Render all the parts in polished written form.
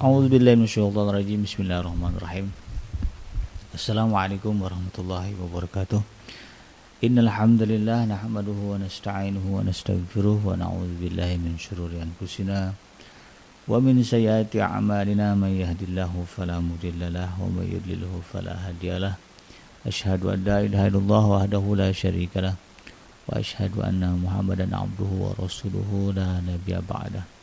A'udzubillahi minasyaitonirrajim. Bismillahirrahmanirrahim. Assalamualaikum warahmatullahi wabarakatuh. Innal hamdalillah nahmaduhu wa nasta'inuhu wa nastaghfiruh wa na'udzubillahi min syururi anfusina wa min sayyiati a'malina may yahdihillahu fala mudhillalah wa may yudlilhu fala hadiyalah. Asyhadu an la ilaha illallah wahdahu la syarikalah wa asyhadu anna Muhammadan 'abduhu wa rasuluhu la nabiyya ba'dah.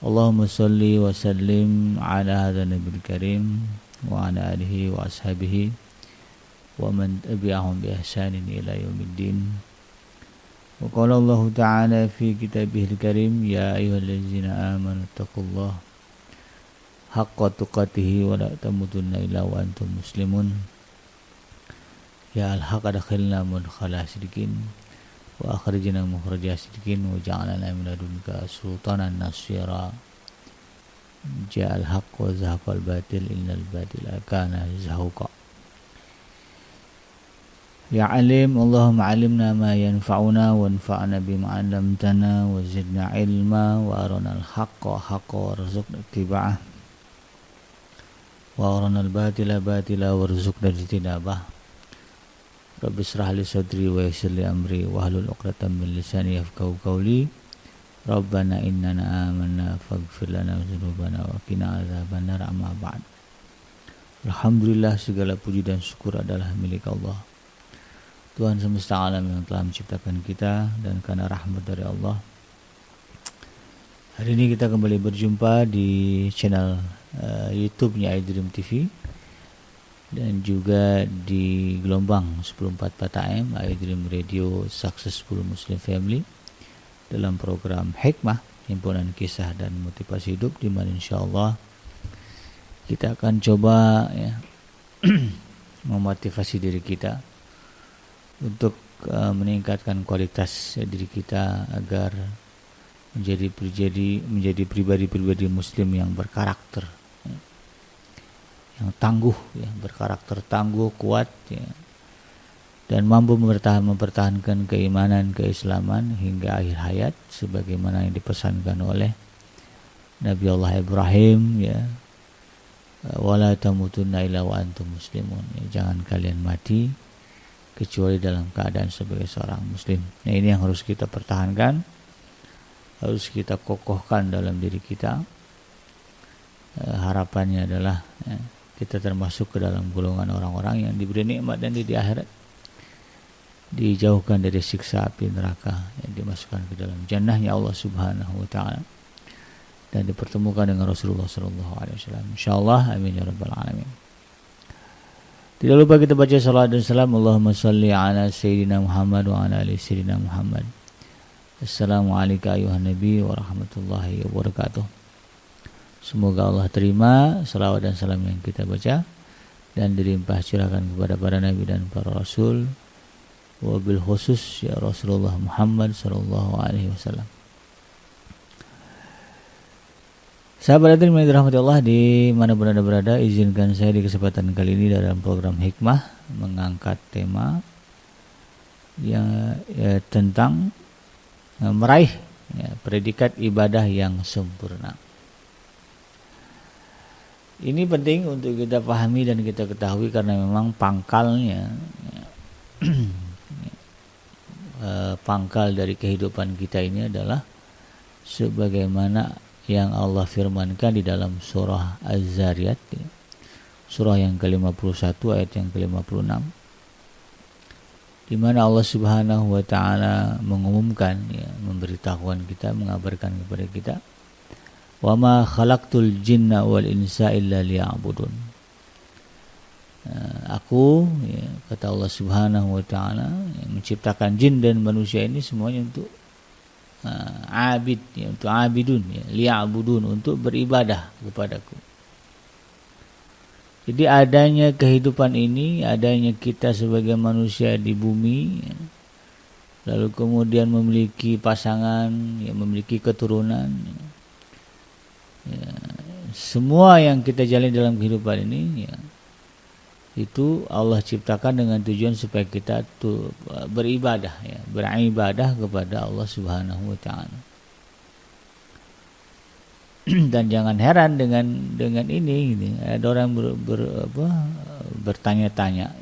Allahumma salli wa sallim ala hadha nabiyil karim wa ala alihi wa ashabihi wa man tabi'ahum bi ihsanin ila yaumiddin. Wa qala Allah ta'ala fi kitabihil karim ya ayyuhallazina amanu taqullaha haqqa tuqatih wa la tamutunna illa wa antum muslimun. Ya al-haqq adkhilna mudkhala sidqin wa akhrijna mukhraja sidqin wa ja'alna min ladunka sultanan nasira. Ja'al haqq wa zahaqal batil innal batila kana zahuqa. Ya alim Allahumma alimna ma yanfa'una wa anfa'na bima 'allamtana wa zidna ilma wa arina al-haqqa haqqa warzuqna ittiba'ah wa arina al-batila batila warzuqna ijtinabah. Rabbi israh li sadri wa yassir li amri wahlul 'uqdatam min lisani yafqahu qawli. Rabbana innana amanna faghfir lana dzunubana wa qina adzabannar. Amma ba'd. Alhamdulillah, segala puji dan syukur adalah milik Allah, Tuhan semesta alam yang telah menciptakan kita, dan karena rahmat dari Allah hari ini kita kembali berjumpa di channel YouTube-nya iDream TV dan juga di gelombang 1044 AM iDream Radio Successful Muslim Family dalam program Hikmah, himpunan kisah dan motivasi hidup, di mana insyaallah kita akan coba memotivasi diri kita untuk meningkatkan kualitas diri kita agar menjadi pribadi-pribadi Muslim yang berkarakter, yang tangguh, berkarakter tangguh, kuat, dan mampu mempertahankan keimanan, keislaman hingga akhir hayat, sebagaimana yang dipesankan oleh Nabi Allah Ibrahim, wala tamutunna illa wa antum muslimun, jangan kalian mati kecuali dalam keadaan sebagai seorang muslim. Nah, ini yang harus kita pertahankan, harus kita kokohkan dalam diri kita. Harapannya adalah kita termasuk ke dalam golongan orang-orang yang diberi nikmat dan di akhirat dijauhkan dari siksa api neraka, yang dimasukkan ke dalam jannahnya Allah Subhanahu wa taala dan dipertemukan dengan Rasulullah sallallahu alaihi wasallam. Insyaallah, amin ya rabbal alamin. Tidak lupa kita baca salawat dan salam. Allahumma salli ala sayyidina Muhammad wa ala ali sayyidina Muhammad. Assalamualaikum ayuhan nabi wa rahmatullahi wabarakatuh. Semoga Allah terima salawat dan salam yang kita baca dan dilimpah curahkan kepada para nabi dan para rasul, wabil khusus ya Rasulullah Muhammad sallallahu alaihi wasallam. Sahabat hadirin yang dirahmati Allah di mana pun Anda berada, izinkan saya di kesempatan kali ini dalam program Hikmah mengangkat tema yang tentang meraih predikat ibadah yang sempurna. Ini penting untuk kita pahami dan kita ketahui karena memang pangkalnya pangkal dari kehidupan kita ini adalah sebagaimana yang Allah firmankan di dalam surah Az-Zariyat, surah yang ke-51 ayat yang ke-56, di mana Allah Subhanahu wa taala mengumumkan, memberitahukan kita, mengabarkan kepada kita, wa ma khalaqtul jinna wal insa illa liya'budun. Aku, kata Allah Subhanahu wa taala, menciptakan jin dan manusia ini semuanya untuk abid, untuk abidun, liya'budun, untuk beribadah kepadaku. Jadi adanya kehidupan ini, adanya kita sebagai manusia di bumi, lalu kemudian memiliki pasangan, memiliki keturunan, semua yang kita jalani dalam kehidupan ini, itu Allah ciptakan dengan tujuan supaya kita beribadah, beribadah kepada Allah Subhanahu wa taala. Dan jangan heran dengan ini gitu. Ada orang bertanya-tanya,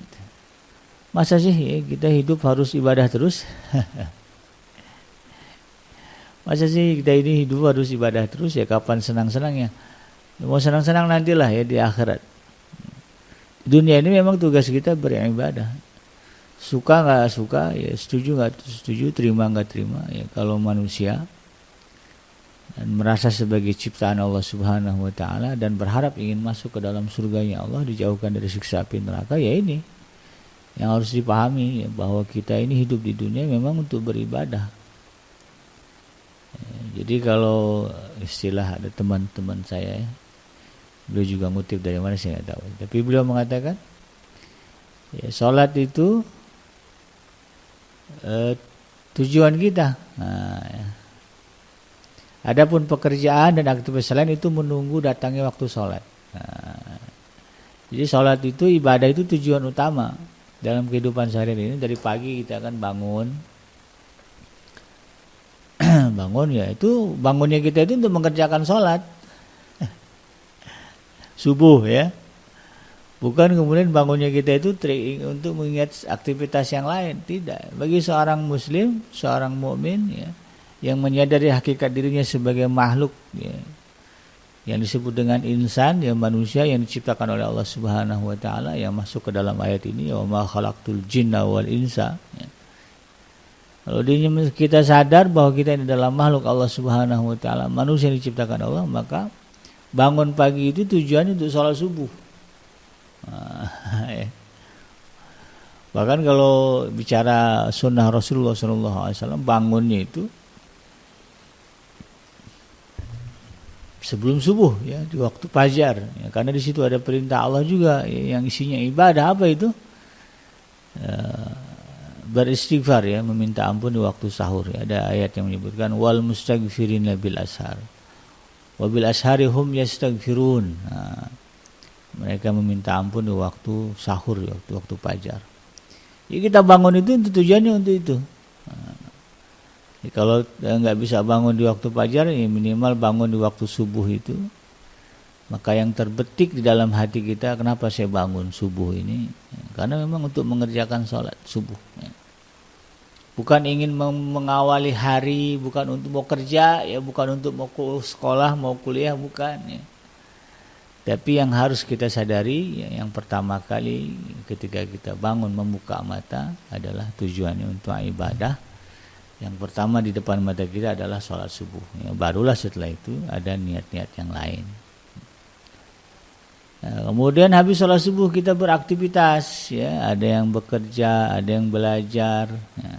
masa sih ya, kita hidup harus ibadah terus? Masa sih kita ini hidup harus ibadah terus? Ya kapan senang-senangnya? Mau senang-senang nantilah ya di akhirat. Dunia ini memang tugas kita beribadah. Suka nggak suka, ya setuju nggak setuju, terima nggak terima. Ya kalau manusia dan merasa sebagai ciptaan Allah Subhanahu wa taala dan berharap ingin masuk ke dalam surganya Allah, dijauhkan dari siksa api neraka, ya ini yang harus dipahami, ya, bahwa kita ini hidup di dunia memang untuk beribadah. Jadi kalau istilah ada teman-teman saya, beliau juga ngutip dari mana saya nggak tahu, tapi beliau mengatakan ya, sholat itu tujuan kita. Ya. Adapun pekerjaan dan aktivitas lain itu menunggu datangnya waktu sholat. Jadi sholat itu, ibadah itu tujuan utama dalam kehidupan sehari-hari ini. Dari pagi kita akan bangun ya, itu bangunnya kita itu untuk mengerjakan sholat subuh ya, bukan kemudian bangunnya kita itu untuk mengingat aktivitas yang lain. Tidak. Bagi seorang muslim, seorang mukmin ya, yang menyadari hakikat dirinya sebagai makhluk ya, yang disebut dengan insan, ya manusia yang diciptakan oleh Allah Subhanahu wa taala, yang masuk ke dalam ayat ini, wa ma khalaqtul jinna wal insa ya. Kalau kita sadar bahwa kita ini adalah makhluk Allah Subhanahu wa taala, manusia yang diciptakan Allah, maka bangun pagi itu tujuannya untuk sholat subuh. Ya. Bahkan kalau bicara sunnah Rasulullah SAW, bangunnya itu sebelum subuh ya, di waktu fajar ya, karena di situ ada perintah Allah juga ya, yang isinya ibadah. Apa itu? Beristighfar ya, meminta ampun di waktu sahur ya. Ada ayat yang menyebutkan wal mustaghfirina bil ashar wa bil ashari hum yastaghfirun. Mereka meminta ampun di waktu sahur, di waktu fajar. Ya, kita bangun itu tujuannya untuk itu. Ya, kalau nggak bisa bangun di waktu fajar, ya minimal bangun di waktu subuh itu. Maka yang terbetik di dalam hati kita, kenapa saya bangun subuh ini? Ya, karena memang untuk mengerjakan sholat subuh. Ya. Bukan ingin mengawali hari, bukan untuk mau kerja, ya bukan untuk mau sekolah, mau kuliah, bukan. Ya. Tapi yang harus kita sadari, ya, yang pertama kali ketika kita bangun membuka mata adalah tujuannya untuk ibadah. Yang pertama di depan mata kita adalah sholat subuh. Ya, barulah setelah itu ada niat-niat yang lain. Nah, kemudian habis sholat subuh kita beraktivitas. Ya, ada yang bekerja, ada yang belajar, ya,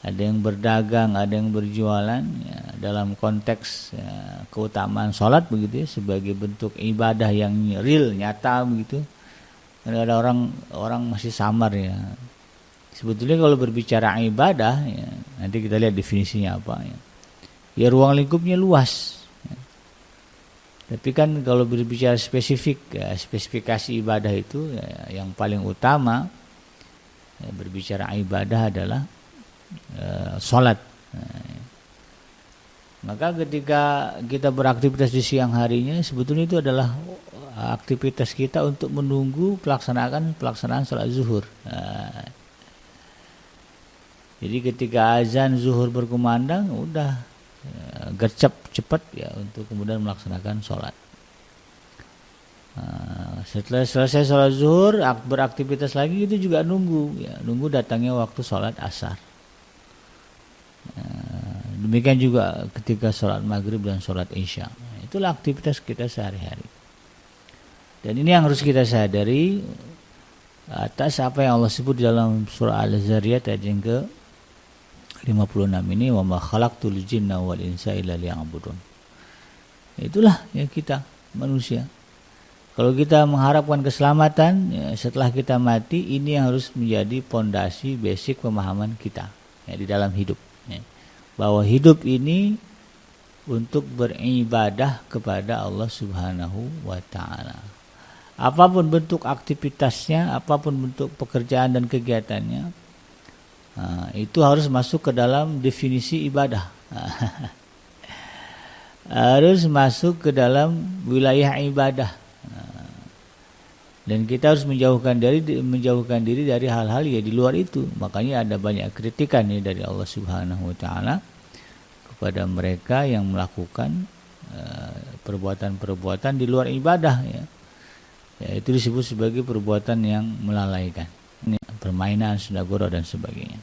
ada yang berdagang, ada yang berjualan. Ya, dalam konteks ya, keutamaan sholat begitu ya, sebagai bentuk ibadah yang real, nyata begitu. Ada orang masih samar ya. Sebetulnya kalau berbicara ibadah, ya, nanti kita lihat definisinya apa. Ya ruang lingkupnya luas. Ya. Tapi kan kalau berbicara spesifik, ya, spesifikasi ibadah itu ya, yang paling utama ya, berbicara ibadah adalah sholat. Ya. Maka ketika kita beraktivitas di siang harinya, sebetulnya itu adalah aktivitas kita untuk menunggu pelaksanaan sholat zuhur. Nah, jadi ketika azan zuhur berkumandang, udah gercep cepat ya untuk kemudian melaksanakan sholat. Setelah selesai sholat zuhur, beraktivitas lagi itu juga nunggu datangnya waktu sholat asar. Demikian juga ketika sholat maghrib dan sholat isya. Itulah aktivitas kita sehari-hari. Dan ini yang harus kita sadari atas apa yang Allah sebut di dalam surah Al-Zariyat ayat yang ke 56 ini, wa ma khalaqtul jinna wal insa illa liya'budun. Itulah ya kita manusia. Kalau kita mengharapkan keselamatan ya, setelah kita mati, ini yang harus menjadi pondasi basic pemahaman kita ya, di dalam hidup ya. Bahwa hidup ini untuk beribadah kepada Allah Subhanahu wa taala. Apapun bentuk aktivitasnya, apapun bentuk pekerjaan dan kegiatannya, itu harus masuk ke dalam definisi ibadah. harus masuk ke dalam wilayah ibadah. Dan kita harus menjauhkan diri dari hal-hal ya di luar itu. Makanya ada banyak kritikan ya dari Allah Subhanahu wa taala kepada mereka yang melakukan perbuatan-perbuatan di luar ibadah ya. Ya, itu disebut sebagai perbuatan yang melalaikan. Ini permainan, sunagoro dan sebagainya.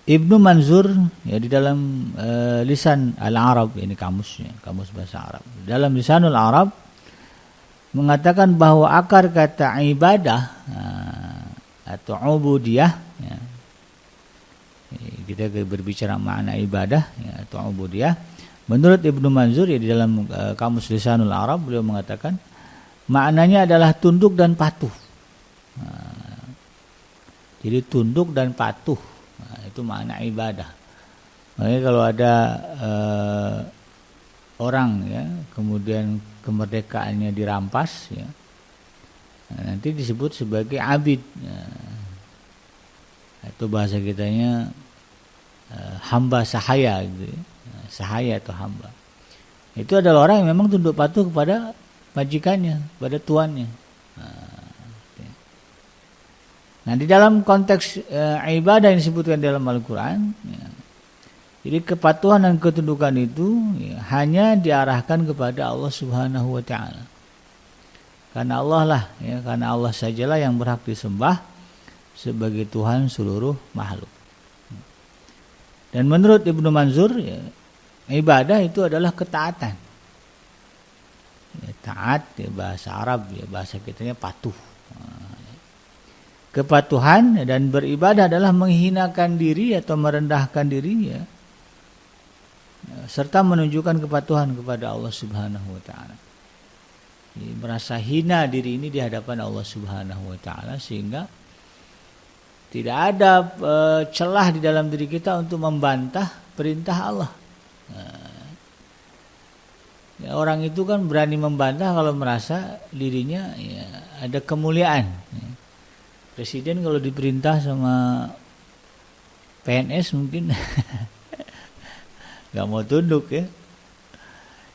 Ibnu Manzur ya di dalam lisan Al-Arab, ini kamusnya, kamus bahasa Arab. Dalam Lisanul Arab mengatakan bahwa akar kata ibadah atau ubudiyah ya, kita berbicara makna ibadah ya, atau ubudiyah, menurut Ibnu Manzur ya di dalam kamus Lisanul Arab beliau mengatakan maknanya adalah tunduk dan patuh. Jadi tunduk dan patuh itu makna ibadah. Makanya kalau ada orang ya kemudian kemerdekaannya dirampas ya, nanti disebut sebagai abid ya. Itu bahasa kitanya hamba sahaya gitu ya. Sahaya atau hamba itu adalah orang yang memang tunduk patuh kepada majikannya, kepada tuannya. Nah di dalam konteks ibadah yang disebutkan dalam Al-Quran ya, jadi kepatuhan dan ketundukan itu ya, hanya diarahkan kepada Allah Subhanahu wa taala. Karena Allah lah ya, karena Allah sajalah yang berhak disembah sebagai Tuhan seluruh makhluk. Dan menurut Ibnu Manzur ya, ibadah itu adalah ketaatan. Ya, taat ya, bahasa Arab ya, bahasa kitanya patuh. Kepatuhan dan beribadah adalah menghinakan diri atau merendahkan diri ya, serta menunjukkan kepatuhan kepada Allah Subhanahu wa taala. Merasa hina diri ini di hadapan Allah Subhanahu wa taala sehingga tidak ada celah di dalam diri kita untuk membantah perintah Allah. Ya, orang itu kan berani membantah kalau merasa dirinya ya, ada kemuliaan. Ya. Presiden kalau diperintah sama PNS mungkin nggak mau tunduk ya.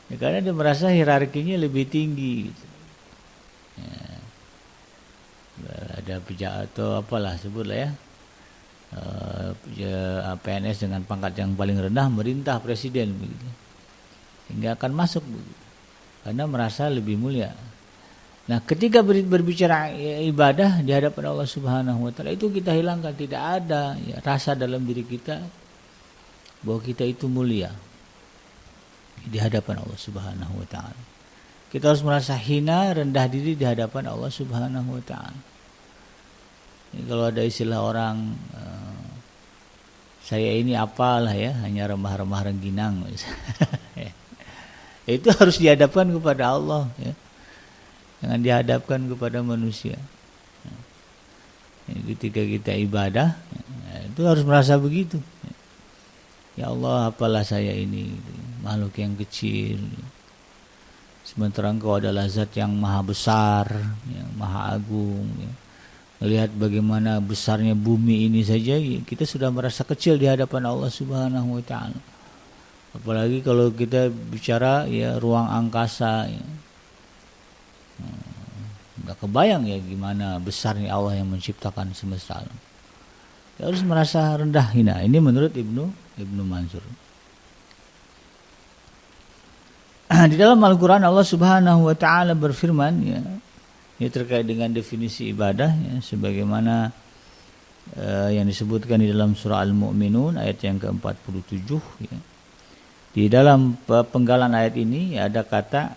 Ya karena dia merasa hierarkinya lebih tinggi gitu. Ya. Ada pejabat atau apalah sebutlah ya, PNS dengan pangkat yang paling rendah merintah presiden begitu. Hingga akan masuk begitu. Karena merasa lebih mulia. Nah, ketika berbicara ibadah di hadapan Allah Subhanahu wa taala itu kita hilangkan, tidak ada ya, rasa dalam diri kita bahwa kita itu mulia di hadapan Allah Subhanahu wa taala. Kita harus merasa hina, rendah diri di hadapan Allah Subhanahu wa taala. Kalau ada istilah orang saya ini apalah ya, hanya remah-remah rengginang itu harus dihadapkan kepada Allah ya. Jangan dihadapkan kepada manusia. Ketika kita ibadah itu harus merasa begitu. Ya Allah, apalah saya ini makhluk yang kecil. Sementara Engkau adalah zat yang maha besar, yang maha agung ya. Melihat bagaimana besarnya bumi ini saja kita sudah merasa kecil di hadapan Allah Subhanahu wa taala. Apalagi kalau kita bicara ya ruang angkasa ya. Nggak kebayang ya gimana besarnya Allah yang menciptakan semesta alam. Ya harus merasa rendah hina. Ini menurut Ibnu Manzur. Di dalam Al-Quran Allah Subhanahu wa taala berfirman ya, ini terkait dengan definisi ibadah ya, sebagaimana yang disebutkan di dalam surah Al-Mu'minun ayat yang ke-47 ya. Di dalam penggalan ayat ini ya, ada kata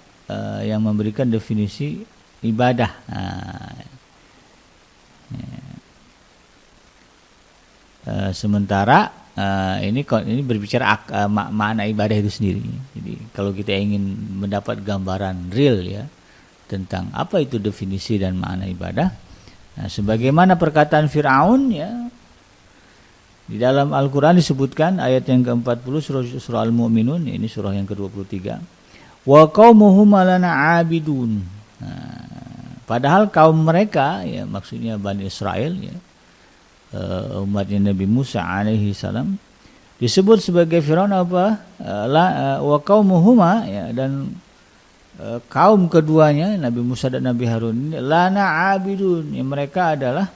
yang memberikan definisi ibadah. Sementara ini berbicara makna ibadah itu sendiri. Jadi kalau kita ingin mendapat gambaran real ya tentang apa itu definisi dan makna ibadah, nah, sebagaimana perkataan Fir'aun ya di dalam Al-Quran disebutkan ayat yang ke-40 surah Al-Mu'minun, ini surah yang ke-23. Wa qaumuhum lana abidun. Padahal kaum mereka ya maksudnya Bani Israel ya, umatnya Nabi Musa alaihi salam Disebut sebagai Firaun apa? Wa qaumuhuma, ya, dan kaum keduanya Nabi Musa dan Nabi Harun ini lana abidun, ya, mereka adalah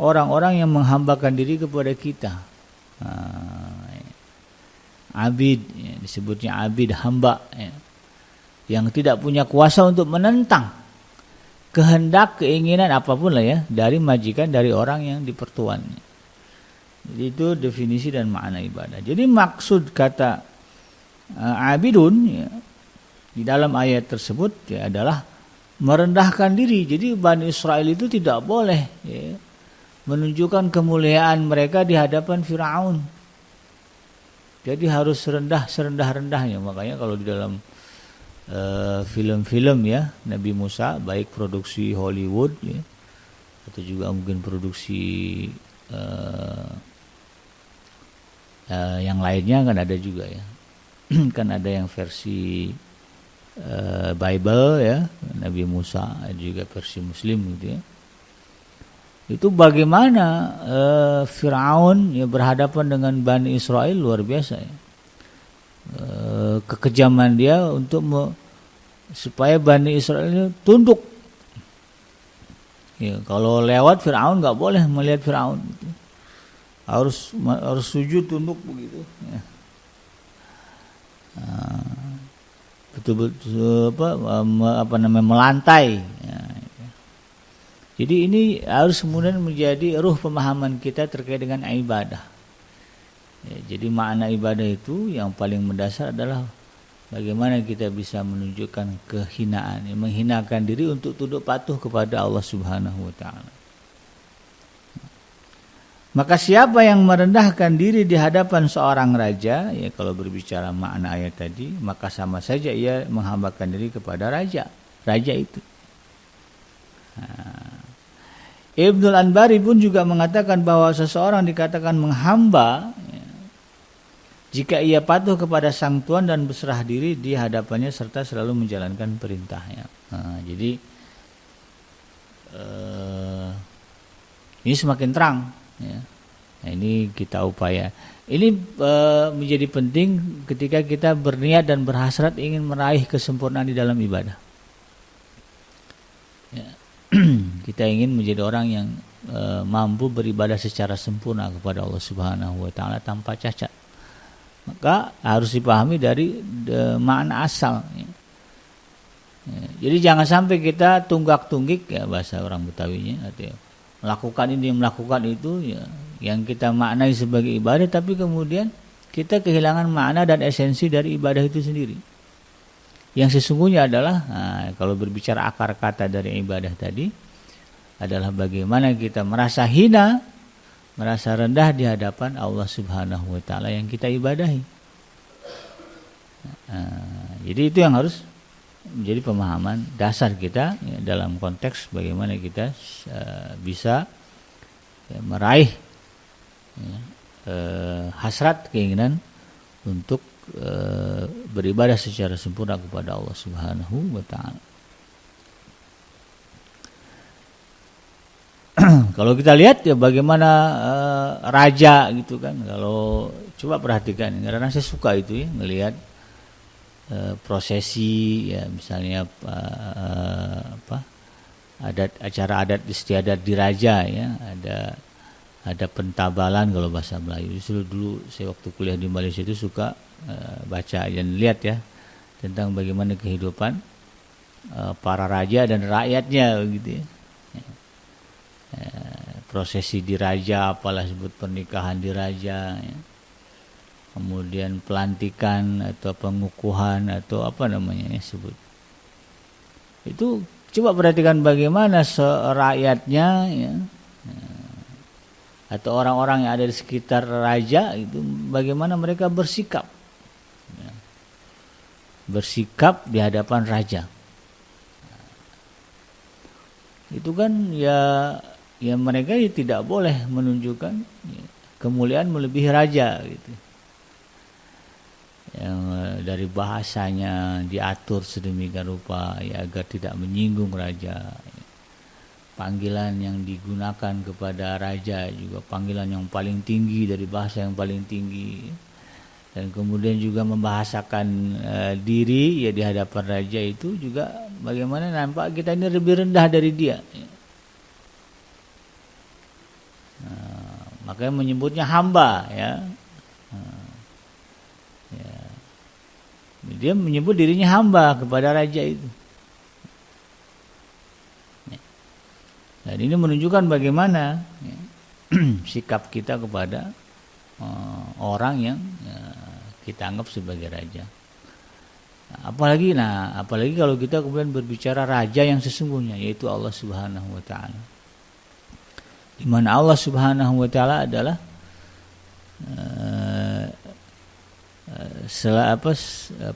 orang-orang yang menghambakan diri kepada kita. Abid, ya, disebutnya abid, hamba, ya, yang tidak punya kuasa untuk menentang kehendak, keinginan apapun lah ya dari majikan, dari orang yang dipertuannya. Jadi itu definisi dan makna ibadah. Jadi maksud kata abidun, ya, di dalam ayat tersebut, ya, adalah merendahkan diri. Jadi Bani Israel itu tidak boleh, ya, menunjukkan kemuliaan mereka di hadapan Firaun. Jadi harus serendah-rendahnya. Makanya kalau di dalam film-film, ya, Nabi Musa, baik produksi Hollywood, ya, atau juga mungkin produksi yang lainnya kan ada juga, ya. Kan ada yang versi Bible, ya, Nabi Musa, ada juga versi Muslim gitu, ya. Itu bagaimana Firaun, ya, berhadapan dengan Bani Israel, luar biasa, ya. Kekejaman dia untuk supaya Bani Israel itu tunduk. Ya, kalau lewat Firaun nggak boleh melihat Firaun, gitu. Harus sujud, tunduk begitu, ya. Betul-betul melantai, ya. Jadi ini harus kemudian menjadi ruh pemahaman kita terkait dengan ibadah. Ya, jadi makna ibadah itu yang paling mendasar adalah bagaimana kita bisa menunjukkan kehinaan, ya, menghinakan diri untuk tunduk patuh kepada Allah Subhanahu wa taala. Maka siapa yang merendahkan diri di hadapan seorang raja, ya, kalau berbicara makna ayat tadi, maka sama saja ia menghambakan diri kepada raja itu. Ibnul Anbari pun juga mengatakan bahwa seseorang dikatakan menghamba, ya, jika ia patuh kepada sang tuan dan berserah diri di hadapannya serta selalu menjalankan perintahnya. Jadi ini semakin terang, ya. Nah, ini kita upaya. Ini menjadi penting ketika kita berniat dan berhasrat ingin meraih kesempurnaan di dalam ibadah. Ya. Kita ingin menjadi orang yang mampu beribadah secara sempurna kepada Allah Subhanahu wa taala tanpa cacat. Maka harus dipahami dari makna asal, ya. Jadi jangan sampai kita tunggak-tunggik, ya, bahasa orang Betawinya, artinya melakukan ini, melakukan itu, ya, yang kita maknai sebagai ibadah, tapi kemudian kita kehilangan makna dan esensi dari ibadah itu sendiri. Yang sesungguhnya adalah, kalau berbicara akar kata dari ibadah tadi, adalah bagaimana kita merasa hina, merasa rendah di hadapan Allah Subhanahu wa taala yang kita ibadahi. Jadi itu yang harus menjadi pemahaman dasar kita, ya, dalam konteks bagaimana kita bisa, ya, meraih, ya, hasrat, keinginan untuk beribadah secara sempurna kepada Allah Subhanahu wa taala. Kalau kita lihat, ya, bagaimana raja gitu kan, kalau coba perhatikan, karena saya suka itu, ya, melihat prosesi, ya, misalnya acara adat istiadat di raja, ya, ada pentabalan kalau bahasa Melayu. Justru dulu saya waktu kuliah di Malaysia itu suka baca dan lihat, ya, tentang bagaimana kehidupan para raja dan rakyatnya gitu, ya. Prosesi di raja, apalah sebut pernikahan di raja, ya. Kemudian pelantikan atau pengukuhan atau apa namanya, ya, sebut. Itu coba perhatikan bagaimana rakyatnya, ya, atau orang-orang yang ada di sekitar raja itu bagaimana mereka bersikap, ya, bersikap di hadapan raja. Itu kan, ya mereka tidak boleh menunjukkan, ya, kemuliaan melebihi raja gitu. Yang dari bahasanya diatur sedemikian rupa, ya, agar tidak menyinggung raja, ya. panggilan yang digunakan kepada raja juga panggilan yang paling tinggi dari bahasa yang paling tinggi, dan kemudian juga membahasakan diri ya di hadapan raja itu juga bagaimana nampak kita ini lebih rendah dari dia. Makanya menyebutnya hamba ya. Dia menyebut dirinya hamba kepada raja itu. Dan ini menunjukkan bagaimana sikap kita kepada orang yang kita anggap sebagai raja. Apalagi kalau kita kemudian berbicara raja yang sesungguhnya, yaitu Allah Subhanahu wa taala. Di mana Allah Subhanahu wa taala adalah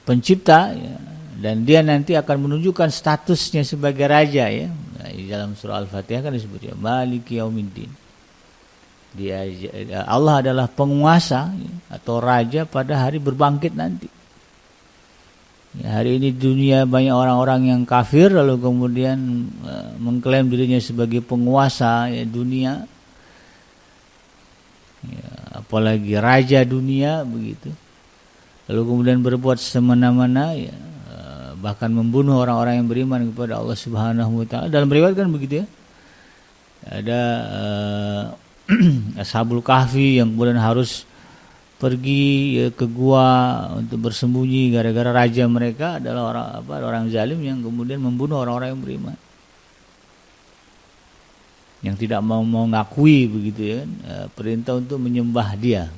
pencipta ya, dan dia nanti akan menunjukkan statusnya sebagai raja ya. Di dalam surah Al-Fatihah kan disebut ya Maliki Yaumiddin. Dia Allah adalah penguasa ya, atau raja pada hari berbangkit nanti. Ya, hari ini dunia banyak orang-orang yang kafir lalu kemudian mengklaim dirinya sebagai penguasa ya, dunia. Ya, apalagi raja dunia begitu. Lalu kemudian berbuat semena-mena ya, bahkan membunuh orang-orang yang beriman kepada Allah Subhanahu wa taala. Dalam riwayat kan begitu ya. Ada Ashabul Kahfi yang kemudian harus pergi ya, ke gua untuk bersembunyi gara-gara raja mereka adalah orang zalim yang kemudian membunuh orang-orang yang beriman. Yang tidak mau mengakui begitu ya, perintah untuk menyembah dia.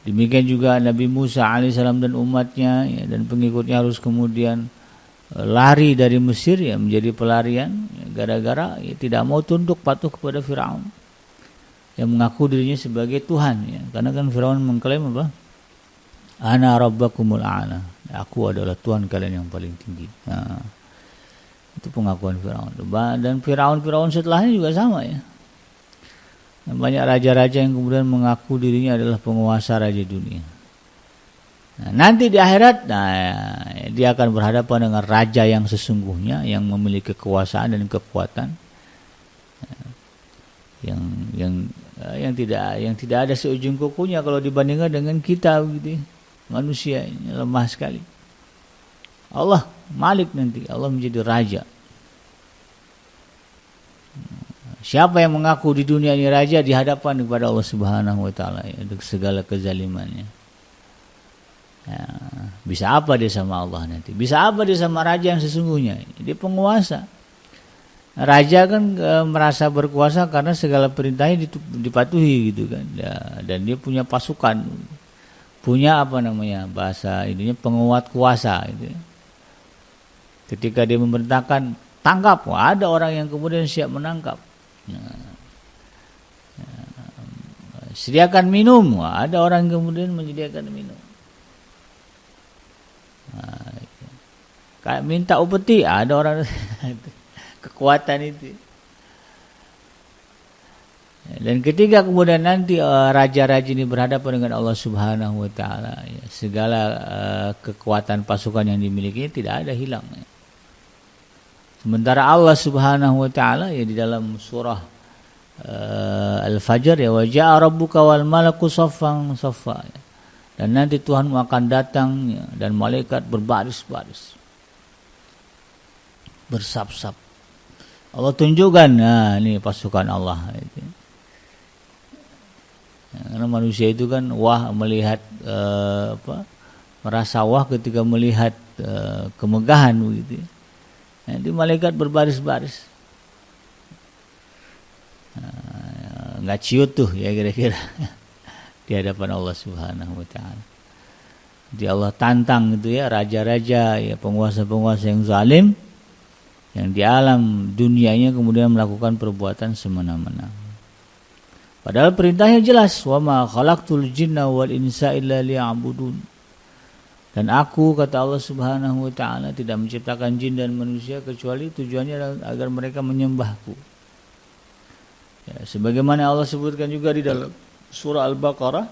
Demikian juga Nabi Musa alaihissalam dan umatnya ya, dan pengikutnya harus kemudian lari dari Mesir ya, menjadi pelarian ya, gara-gara ya, tidak mau tunduk patuh kepada Firaun yang mengaku dirinya sebagai Tuhan ya. Karena kan Firaun mengklaim apa? Ana rabbakumul a'la. Aku adalah Tuhan kalian yang paling tinggi. Nah, itu pengakuan Firaun. Dan Firaun setelahnya juga sama ya. Banyak raja-raja yang kemudian mengaku dirinya adalah penguasa raja dunia. Nah, nanti di akhirat, dia akan berhadapan dengan raja yang sesungguhnya, yang memiliki kekuasaan dan kekuatan, yang tidak ada seujung kukunya kalau dibandingkan dengan kita, gitu. Manusia ini lemah sekali. Allah Malik nanti, Allah menjadi raja. Siapa yang mengaku di dunia ini raja di hadapan kepada Allah Subhanahu wa taala ya, untuk segala kezalimannya. Ya, bisa apa dia sama Allah nanti? Bisa apa dia sama raja yang sesungguhnya? Dia penguasa. Raja kan merasa berkuasa karena segala perintahnya dipatuhi gitu kan. Ya, dan dia punya pasukan. Punya bahasa ininya penguat kuasa gitu. Ketika dia memerintahkan tangkap, ada orang yang kemudian siap menangkap. Sediakan minum, ada orang kemudian menyediakan minum. Kayak minta upeti, ada orang kekuatan itu. Dan ketika kemudian nanti raja-raja ini berhadapan dengan Allah Subhanahu wa taala, ya, segala kekuatan pasukan yang dimiliki tidak ada hilang. Ya. Sementara Allah Subhanahu wa taala ya di dalam surah Al-Fajr ya wa ja'a rabbuka wal malaku saffan saffa. Ya. Dan nanti Tuhanmu akan datang ya, dan malaikat berbaris-baris. Bersap-sap. Allah tunjukkan, nah ini pasukan Allah itu. Ya, karena manusia itu kan melihat merasa ketika melihat kemegahan begitu. Nanti malaikat berbaris-baris. Nggak ciut tuh ya kira-kira di hadapan Allah Subhanahu wa taala. Jadi Allah tantang gitu ya raja-raja ya penguasa-penguasa yang zalim yang di alam dunianya kemudian melakukan perbuatan semena-mena. Padahal perintahnya jelas, wa ma khalaqtul jinna wal insa illa liya'budun. Dan aku, kata Allah Subhanahu wa ta'ala, tidak menciptakan jin dan manusia kecuali tujuannya adalah agar mereka menyembahku. Ya, sebagaimana Allah sebutkan juga di dalam surah Al-Baqarah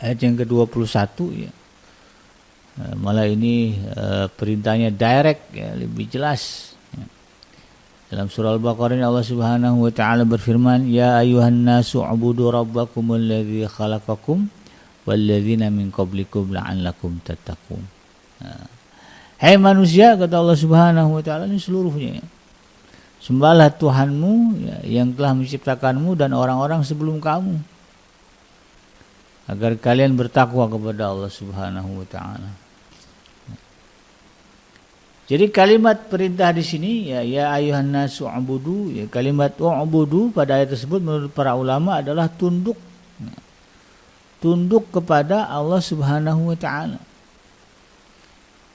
ayat yang ke-21 ya. Malah ini perintahnya direct, ya, lebih jelas. Ya. Dalam surah Al-Baqarah ini Allah Subhanahu wa taala berfirman, "Ya ayuhan nasu ubudu rabbakumul ladzi khalaqakum walladzina min qablikum la'allakum tattaqun." Hai manusia, kata Allah Subhanahu wa taala ini seluruhnya, ya. Sembahlah Tuhanmu, ya, yang telah menciptakanmu dan orang-orang sebelum kamu, agar kalian bertakwa kepada Allah Subhanahu wa taala. Jadi kalimat perintah di sini, ya ayuhan nasu ubudu, ya, kalimat ubudu pada ayat tersebut menurut para ulama adalah tunduk, ya, tunduk kepada Allah Subhanahu wa taala.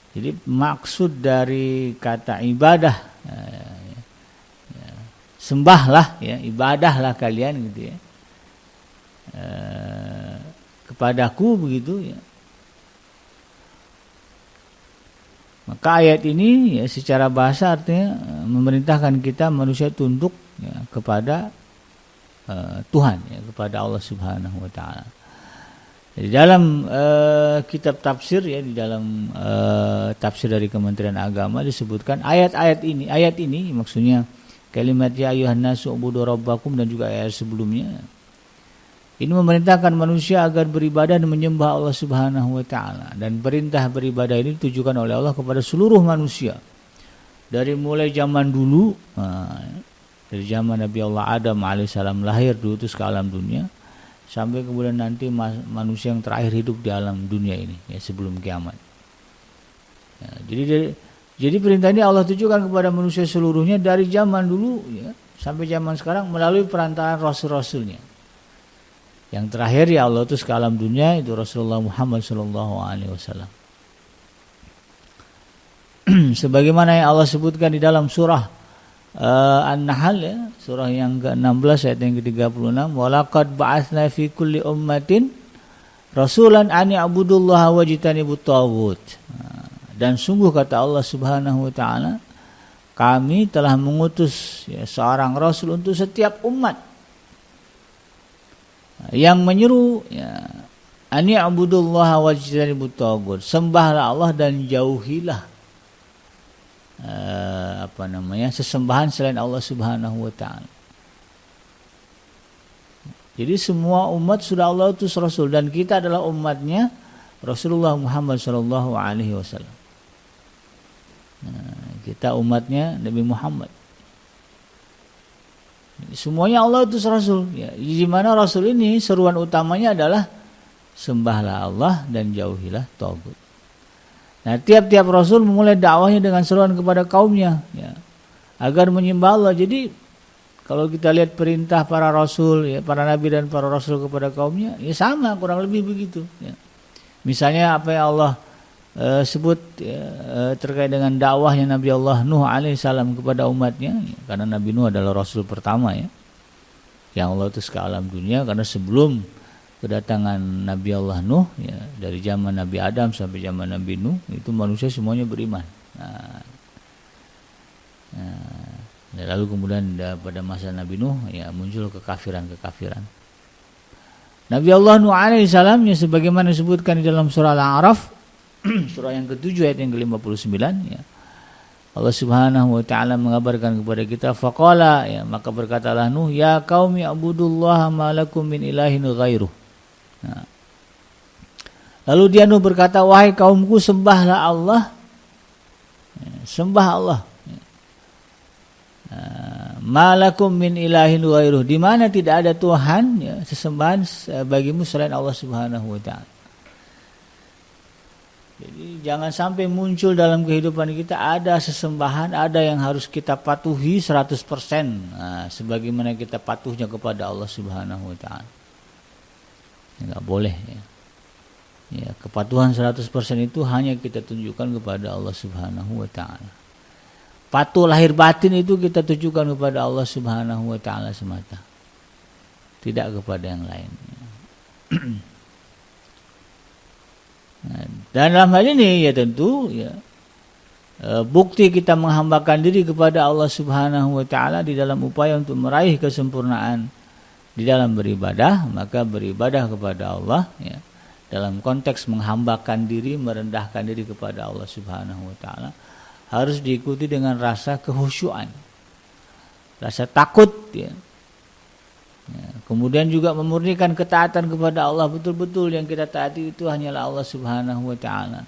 Jadi maksud dari kata ibadah, sembahlah, ya, ibadahlah kalian gitu, ya, kepadaku begitu, ya. Maka ayat ini, ya, secara bahasa artinya memerintahkan kita manusia tunduk, ya, kepada Tuhan, ya, kepada Allah Subhanahu wa taala. Di dalam kitab tafsir, ya, di dalam tafsir dari Kementerian Agama disebutkan ayat ini maksudnya kalimat ya ayuhan nasu ubudu rabbakum dan juga ayat sebelumnya ini memerintahkan manusia agar beribadah dan menyembah Allah Subhanahu wa taala, dan perintah beribadah ini ditujukan oleh Allah kepada seluruh manusia dari mulai zaman dulu, dari zaman Nabi Allah Adam alaihissalam lahir diutus ke alam dunia sampai kemudian nanti manusia yang terakhir hidup di alam dunia ini, ya, sebelum kiamat. Ya, jadi perintah ini Allah tujukan kepada manusia seluruhnya dari zaman dulu, ya, sampai zaman sekarang melalui perantaraan rasul-rasulnya. Yang terakhir, ya, Allah utus ke alam dunia itu Rasulullah Muhammad SAW. Sebagaimana yang Allah sebutkan di dalam surah An-Nahl, ya, surah yang ke-16 ayat yang ke-36, walaqad ba'atsna fi kulli ummatin rasulan an ya'budullaha wajtanibut taghut. Dan sungguh kata Allah Subhanahu wa taala, kami telah mengutus, ya, seorang rasul untuk setiap umat yang menyeru, ya, an ya'budullaha wajtanibut taghut, sembahlah Allah dan jauhilah sesembahan selain Allah Subhanahu wa taala. Jadi semua umat sudah Allah utus rasul dan kita adalah umatnya Rasulullah Muhammad sallallahu alaihi wasallam. Kita umatnya Nabi Muhammad. Semuanya Allah utus rasul, ya. Di mana rasul ini seruan utamanya adalah sembahlah Allah dan jauhilah taghut. Nah, tiap-tiap rasul memulai dakwahnya dengan seruan kepada kaumnya, ya, agar menyembah Allah. Jadi kalau kita lihat perintah para rasul, ya, para nabi dan para rasul kepada kaumnya, ya sama kurang lebih begitu, ya. Misalnya apa yang Allah sebut, ya, terkait dengan dakwahnya Nabi Allah Nuh alaihissalam kepada umatnya, ya, karena Nabi Nuh adalah rasul pertama, ya, yang Allah utus ke alam dunia, karena sebelum kedatangan Nabi Allah Nuh, ya, dari zaman Nabi Adam sampai zaman Nabi Nuh itu manusia semuanya beriman. Lalu kemudian pada masa Nabi Nuh, ya, muncul kekafiran. Nabi Allah Nuh alaihissalam, ya, sebagaimana disebutkan di dalam surah Al-A'raf surah yang ke-7 ayat yang ke-59, ya, Allah Subhanahu wa taala mengabarkan kepada kita, faqala, ya, maka berkatalah Nuh, ya qaumi abudullaha ma lakum min ilahin ghairuh. Nah, lalu dia Nuh berkata, wahai kaumku, sembahlah Allah, ya, sembah Allah, ya. Ma lakum min ilahin ghairuh, di mana tidak ada Tuhan, ya, sesembahan bagimu selain Allah Subhanahu wa taala. Jadi jangan sampai muncul dalam kehidupan kita ada sesembahan, ada yang harus kita patuhi 100%, sebagaimana kita patuhnya kepada Allah Subhanahu wa taala. Enggak boleh, ya. Ya, kepatuhan 100% itu hanya kita tunjukkan kepada Allah Subhanahu wa taala. Patuh lahir batin itu kita tunjukkan kepada Allah Subhanahu wa taala semata. Tidak kepada yang lain. Dan dalam hal ini, ya, tentu, ya, bukti kita menghambakan diri kepada Allah Subhanahu wa taala di dalam upaya untuk meraih kesempurnaan di dalam beribadah, maka beribadah kepada Allah, ya, dalam konteks menghambakan diri, merendahkan diri kepada Allah Subhanahu wa taala, harus diikuti dengan rasa kehusyuan, rasa takut ya. Kemudian juga memurnikan ketaatan kepada Allah, betul-betul yang kita taati itu hanyalah Allah Subhanahu wa taala.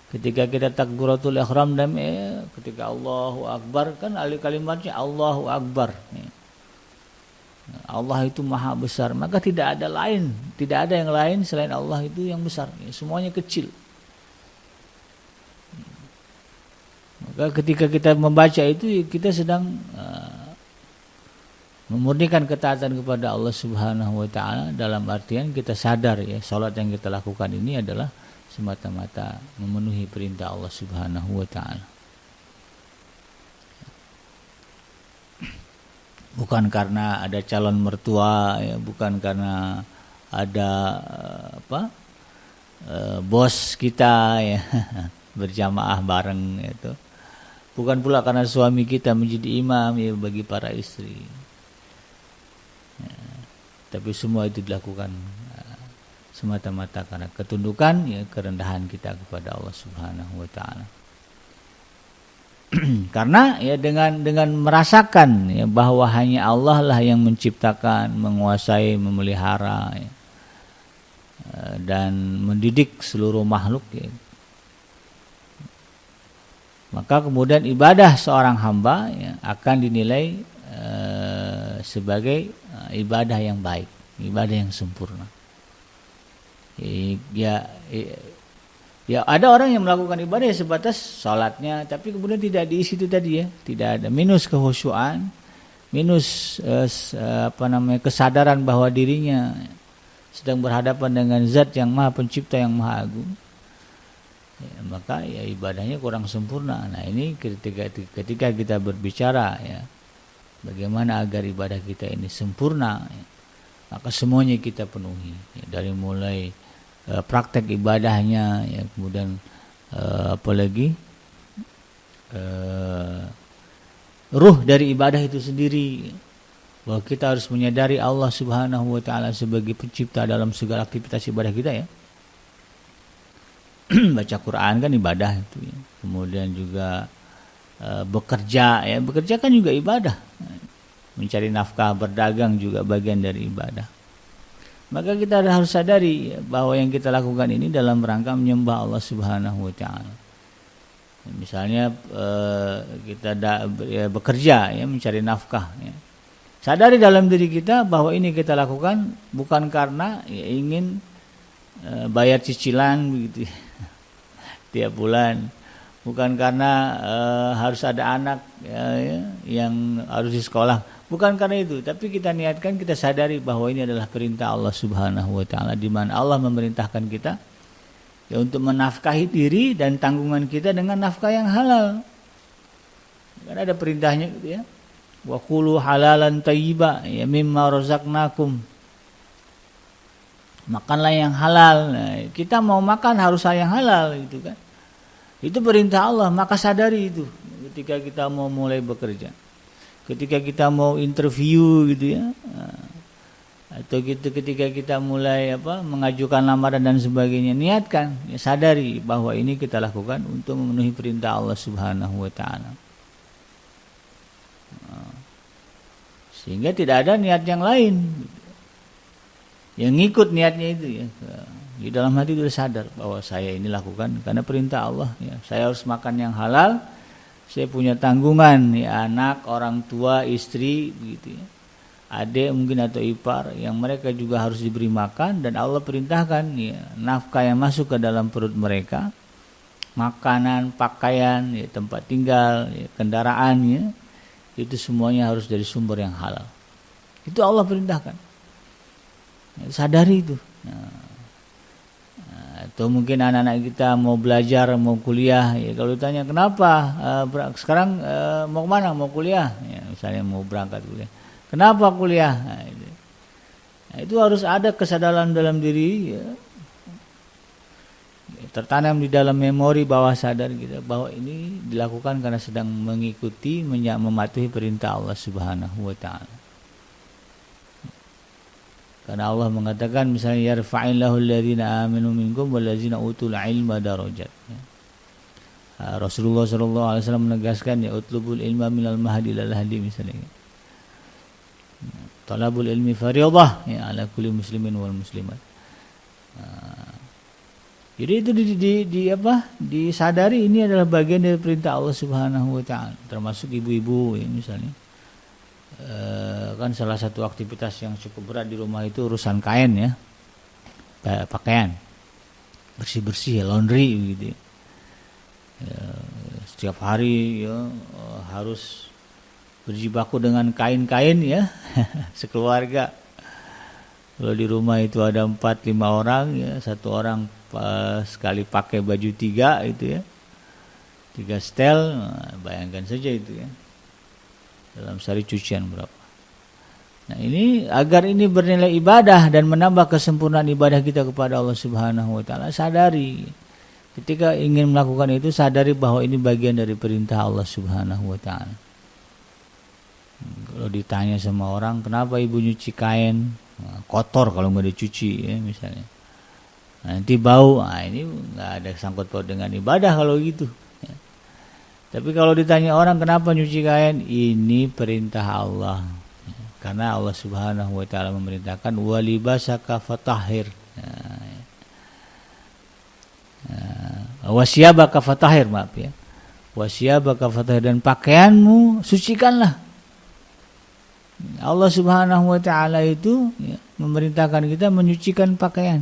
Ketika kita takbiratul ihram dan ketika Allahu Akbar, kan kalimatnya Allahu Akbar. Allah itu maha besar, maka tidak ada yang lain selain Allah itu yang besar. Semuanya kecil. Maka ketika kita membaca itu, kita sedang memurnikan ketaatan kepada Allah Subhanahu wa taala, dalam artian kita sadar ya, salat yang kita lakukan ini adalah semata-mata memenuhi perintah Allah Subhanahu wa taala. Bukan karena ada calon mertua ya, bukan karena ada bos kita ya berjamaah bareng itu. Bukan pula karena suami kita menjadi imam ya bagi para istri. Ya, tapi semua itu dilakukan semata-mata karena ketundukan ya, kerendahan kita kepada Allah Subhanahu wa taala. Karena ya dengan merasakan ya bahwa hanya Allah lah yang menciptakan, menguasai, memelihara ya, dan mendidik seluruh makhluk ya. Maka kemudian ibadah seorang hamba ya, akan dinilai sebagai ibadah yang baik, ibadah yang sempurna. Ya ada orang yang melakukan ibadah ya sebatas salatnya, tapi kemudian tidak diisi itu tadi ya, tidak ada, minus kehusyuan, minus kesadaran bahwa dirinya sedang berhadapan dengan zat yang maha pencipta, yang maha agung. Ya, maka ya ibadahnya kurang sempurna. Nah ini ketika kita berbicara ya bagaimana agar ibadah kita ini sempurna ya, maka semuanya kita penuhi ya, dari mulai praktek ibadahnya ya, kemudian apalagi ruh dari ibadah itu sendiri, bahwa kita harus menyadari Allah Subhanahu wa taala sebagai pencipta dalam segala aktivitas ibadah kita ya. Baca Quran kan ibadah itu ya. Kemudian juga bekerja ya, bekerja kan juga ibadah. Mencari nafkah, berdagang juga bagian dari ibadah. Maka kita harus sadari bahwa yang kita lakukan ini dalam rangka menyembah Allah Subhanahu wa taala. Misalnya kita bekerja ya, mencari nafkah ya. Sadari dalam diri kita bahwa ini kita lakukan bukan karena ya, ingin bayar cicilan begitu ya, tiap bulan, bukan karena harus ada anak ya, yang harus di sekolah. Bukan karena itu, tapi kita niatkan, kita sadari bahwa ini adalah perintah Allah Subhanahu wa taala, di mana Allah memerintahkan kita ya untuk menafkahi diri dan tanggungan kita dengan nafkah yang halal. Karena ada perintahnya gitu ya. Wa qulu halalan thayyiba ya mimma razaqnakum. Makanlah yang halal. Nah, kita mau makan harus yang halal gitu kan. Itu perintah Allah, maka sadari itu ketika kita mau mulai bekerja. Ketika kita mau interview gitu ya, atau gitu ketika kita mulai mengajukan lamaran dan sebagainya, niatkan, ya, sadari bahwa ini kita lakukan untuk memenuhi perintah Allah Subhanahu wa taala. Sehingga tidak ada niat yang lain yang ngikut niatnya itu ya. Di dalam hati sudah sadar bahwa saya ini lakukan karena perintah Allah ya. Saya harus makan yang halal. Saya punya tanggungan ya, anak, orang tua, istri begitu ya. Adik mungkin atau ipar yang mereka juga harus diberi makan, dan Allah perintahkan ya, nafkah yang masuk ke dalam perut mereka, makanan, pakaian, ya, tempat tinggal, ya, kendaraan ya, itu semuanya harus dari sumber yang halal. Itu Allah perintahkan. Ya, sadari itu. Atau mungkin anak-anak kita mau belajar, mau kuliah ya, kalau ditanya kenapa sekarang mau kemana, mau kuliah ya, misalnya mau berangkat kuliah, kenapa kuliah, nah, itu harus ada kesadaran dalam diri ya, tertanam di dalam memori bawah sadar kita bahwa ini dilakukan karena sedang mengikuti, mematuhi perintah Allah Subhanahu wa taala. Karena Allah mengatakan misalnya yarfa'illahu alladhina amanu minkum wallazina utul ilma darajat. Rasulullah sallallahu alaihi wasallam menegaskan ya utlubul ilma minal mahdi ilal hadi misalnya. Talabul ilmi fardhah ya ala kulli muslimin wal muslimat. Jadi itu disadari ini adalah bagian dari perintah Allah Subhanahu wa taala, termasuk ibu-ibu ya misalnya. Kan salah satu aktivitas yang cukup berat di rumah itu urusan kain ya. Pakaian. Bersih-bersih ya, laundry gitu. Ya, setiap hari ya harus berjibaku dengan kain-kain ya sekeluarga. Kalau di rumah itu ada 4-5 orang ya, satu orang sekali pakai baju 3 itu ya, 3 setel, bayangkan saja itu ya, dalam sehari cucian berapa. Nah ini agar ini bernilai ibadah dan menambah kesempurnaan ibadah kita kepada Allah Subhanahu wa taala, sadari ketika ingin melakukan itu, sadari bahwa ini bagian dari perintah Allah Subhanahu wa taala. Kalau ditanya sama orang, kenapa ibu nyuci kain? Kotor kalau nggak dicuci ya misalnya, nanti bau. Ini nggak ada sangkut paut dengan ibadah kalau gitu ya. Tapi kalau ditanya orang kenapa nyuci kain, ini perintah Allah ya. Karena Allah Subhanahu wa taala memerintahkan walibasaka fatahhir wasyabaka fatahhir, maaf ya, wasyabaka fatahhir, dan pakaianmu sucikanlah. Allah Subhanahu wa taala itu ya, memerintahkan kita menyucikan pakaian.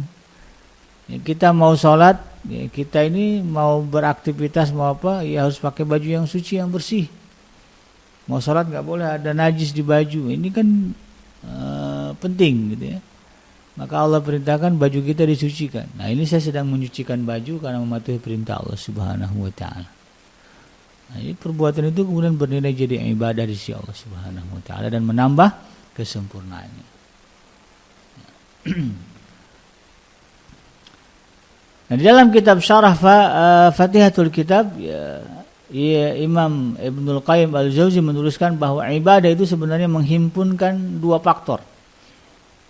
Ya, kita mau sholat, ya, kita ini mau beraktivitas mau apa, ya harus pakai baju yang suci, yang bersih. Mau sholat nggak boleh ada najis di baju. Ini kan penting gitu ya. Maka Allah perintahkan baju kita disucikan. Nah ini saya sedang menyucikan baju karena mematuhi perintah Allah Subhanahu wa taala. Nah, perbuatan itu kemudian bernilai jadi ibadah di sisi Allah Subhanahu wa taala dan menambah kesempurnaannya. Nah, di dalam kitab Syarah Fatihatul Kitab Imam Ibnul Qayyim Al-Jauzi menuliskan bahwa ibadah itu sebenarnya menghimpunkan 2 faktor,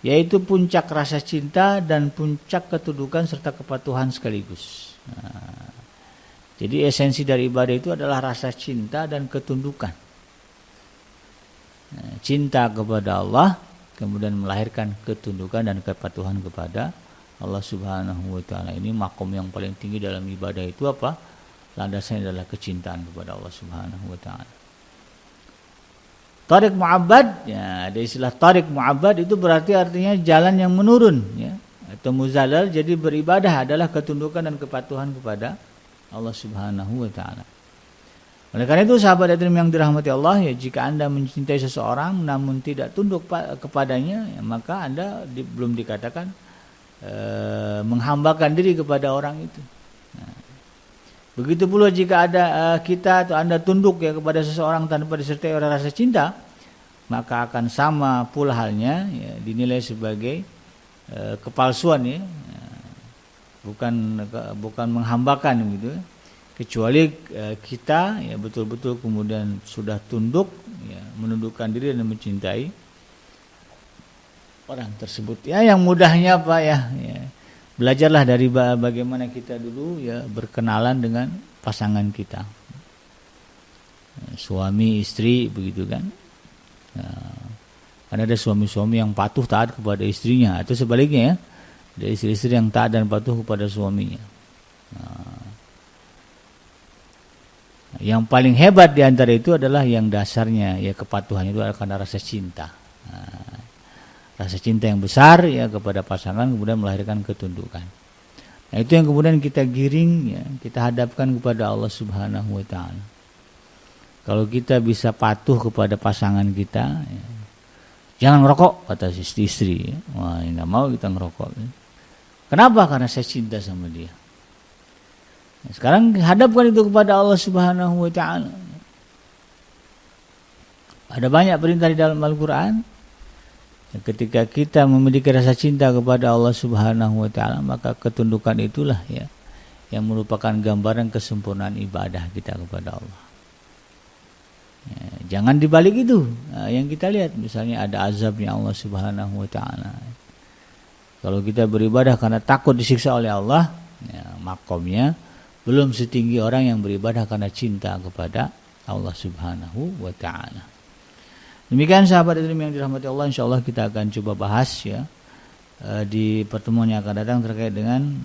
yaitu puncak rasa cinta dan puncak ketundukan serta kepatuhan sekaligus. Jadi esensi dari ibadah itu adalah rasa cinta dan ketundukan. Cinta kepada Allah kemudian melahirkan ketundukan dan kepatuhan kepada Allah Subhanahu wa taala. Ini makom yang paling tinggi dalam ibadah itu apa? Landasannya adalah kecintaan kepada Allah Subhanahu wa taala. Tariq mu'abbad, ya, ada istilah tariq mu'abbad itu berarti artinya jalan yang menurun ya, atau muzallal. Jadi beribadah adalah ketundukan dan kepatuhan kepada Allah Subhanahu wa taala. Oleh karena itu sahabat hadirin yang dirahmati Allah ya, jika Anda mencintai seseorang namun tidak tunduk kepadanya ya, maka Anda belum dikatakan menghambakan diri kepada orang itu. Nah, begitu pula jika ada kita atau Anda tunduk ya kepada seseorang tanpa disertai oleh rasa cinta, maka akan sama pula halnya ya, dinilai sebagai kepalsuan ya. Bukan menghambakan gitu, kecuali kita ya betul-betul kemudian sudah tunduk ya, menundukkan diri dan mencintai orang tersebut. Ya yang mudahnya apa ya, belajarlah dari bagaimana kita dulu ya berkenalan dengan pasangan kita, suami istri begitu kan. Karena ada suami-suami yang patuh taat kepada istrinya, atau sebaliknya ya, ada istri-istri yang taat dan patuh kepada suaminya. Yang paling hebat di antara itu adalah yang dasarnya ya kepatuhan itu adalah karena rasa cinta. Rasa cinta yang besar ya kepada pasangan kemudian melahirkan ketundukan. Nah, itu yang kemudian kita giring ya, kita hadapkan kepada Allah Subhanahu wa taala. Kalau kita bisa patuh kepada pasangan kita ya, jangan ngerokok kata istri. Wah, enggak mau kita ngerokok. Kenapa? Karena saya cinta sama dia. Nah, sekarang hadapkan itu kepada Allah Subhanahu wa taala. Ada banyak perintah di dalam Al-Qur'an. Ketika kita memiliki rasa cinta kepada Allah Subhanahu wa taala, maka ketundukan itulah ya yang merupakan gambaran kesempurnaan ibadah kita kepada Allah. Ya, jangan dibalik itu. Nah, yang kita lihat misalnya ada azabnya Allah Subhanahu wa taala. Kalau kita beribadah karena takut disiksa oleh Allah, ya, makomnya belum setinggi orang yang beribadah karena cinta kepada Allah Subhanahu wa taala. Demikian sahabat ilmu yang dirahmati Allah, insyaallah kita akan coba bahas ya di pertemuan yang akan datang terkait dengan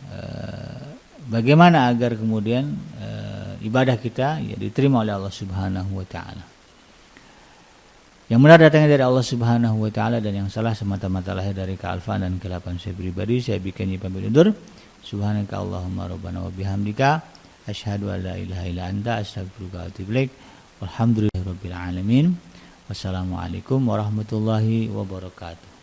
bagaimana agar kemudian ibadah kita ya diterima oleh Allah Subhanahu wa taala. Yang benar datangnya dari Allah Subhanahu wa taala dan yang salah semata-mata lahir dari kealfaan dan kelapan saya pribadi. Saya bikin pamit undur. Subhanaka Allahumma rabbana wa bihamdika asyhadu an la ilaha illa anta astaghfiruka wa atubu ilaik. Walhamdulillahirabbil alamin. Wassalamualaikum warahmatullahi wabarakatuh.